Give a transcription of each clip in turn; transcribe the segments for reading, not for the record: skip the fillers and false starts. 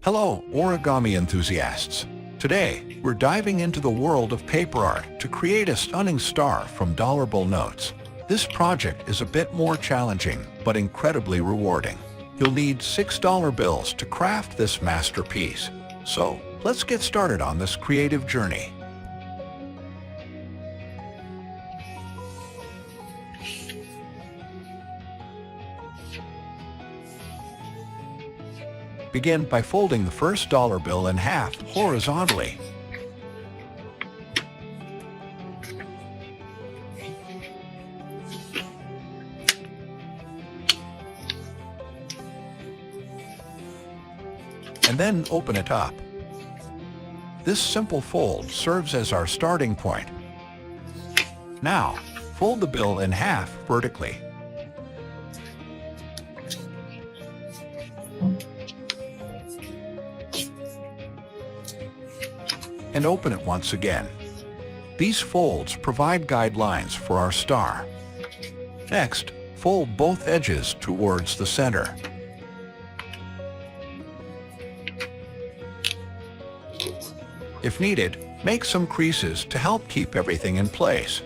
Hello, origami enthusiasts. Today, we're diving into the world of paper art to create a stunning star from dollar bill notes. This project is a bit more challenging, but incredibly rewarding. You'll need $6 bills to craft this masterpiece. So, let's get started on this creative journey. Begin by folding the first dollar bill in half horizontally. And then open it up. This simple fold serves as our starting point. Now, fold the bill in half vertically. And open it once again. These folds provide guidelines for our star. Next, fold both edges towards the center. If needed, make some creases to help keep everything in place.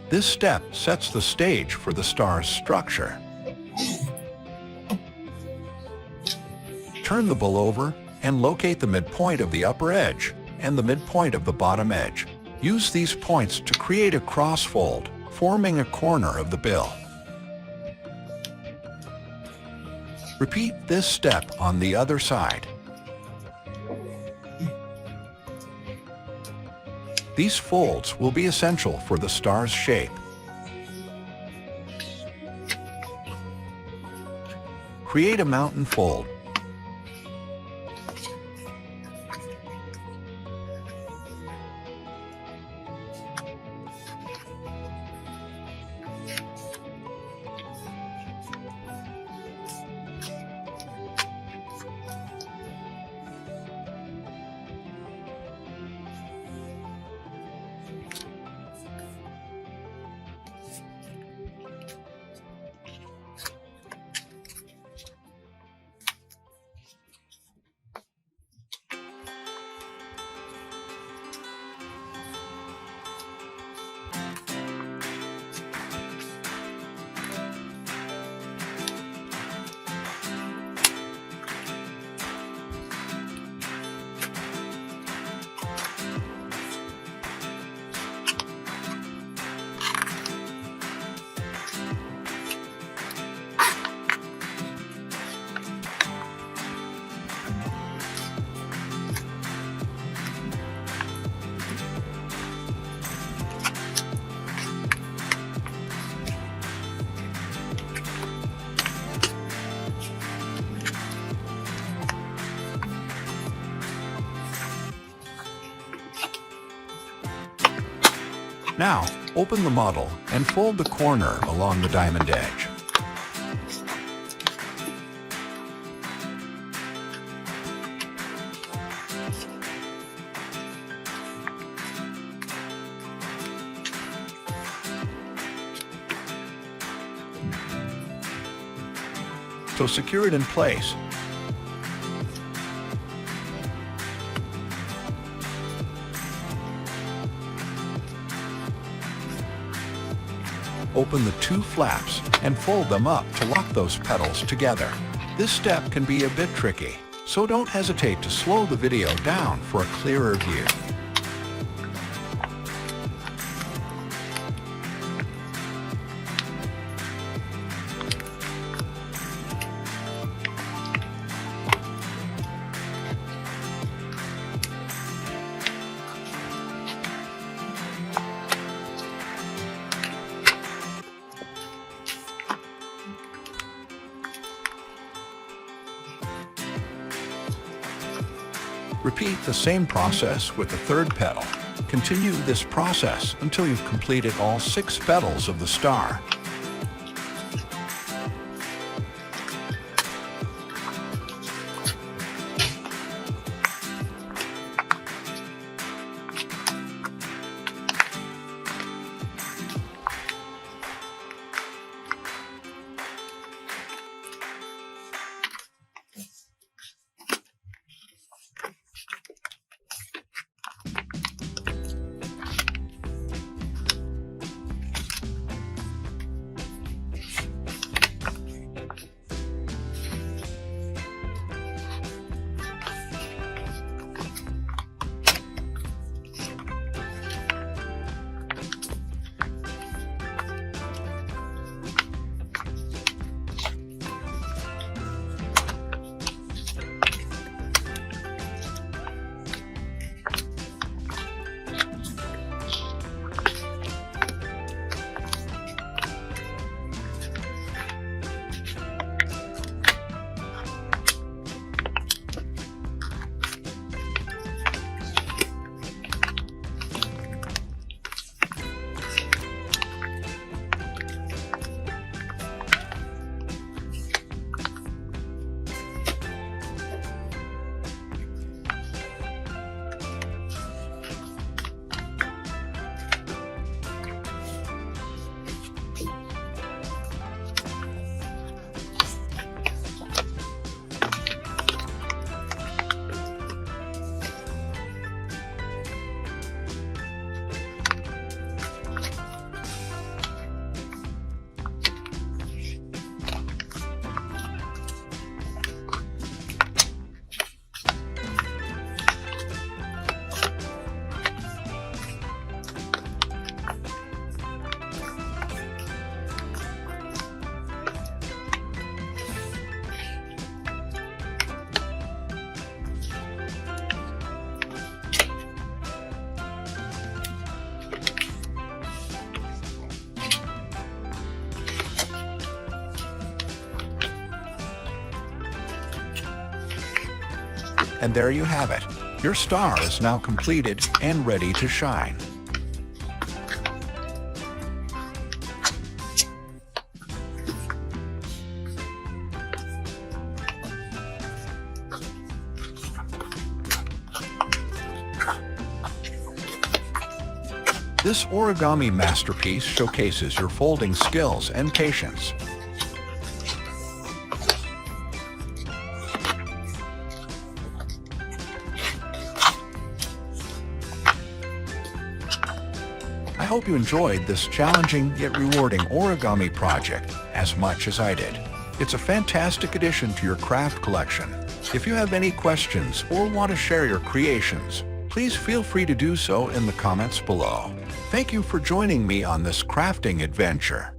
This step sets the stage for the star's structure. Turn the bill over and locate the midpoint of the upper edge and the midpoint of the bottom edge. Use these points to create a cross fold, forming a corner of the bill. Repeat this step on the other side. These folds will be essential for the star's shape. Create a mountain fold. Now, open the model and fold the corner along the diamond edge. So secure it in place. Open the two flaps and fold them up to lock those petals together. This step can be a bit tricky, so don't hesitate to slow the video down for a clearer view. Repeat the same process with the third petal. Continue this process until you've completed all 6 petals of the star. And there you have it. Your star is now completed and ready to shine. This origami masterpiece showcases your folding skills and patience. I hope you enjoyed this challenging yet rewarding origami project as much as I did. It's a fantastic addition to your craft collection. If you have any questions or want to share your creations, please feel free to do so in the comments below. Thank you for joining me on this crafting adventure.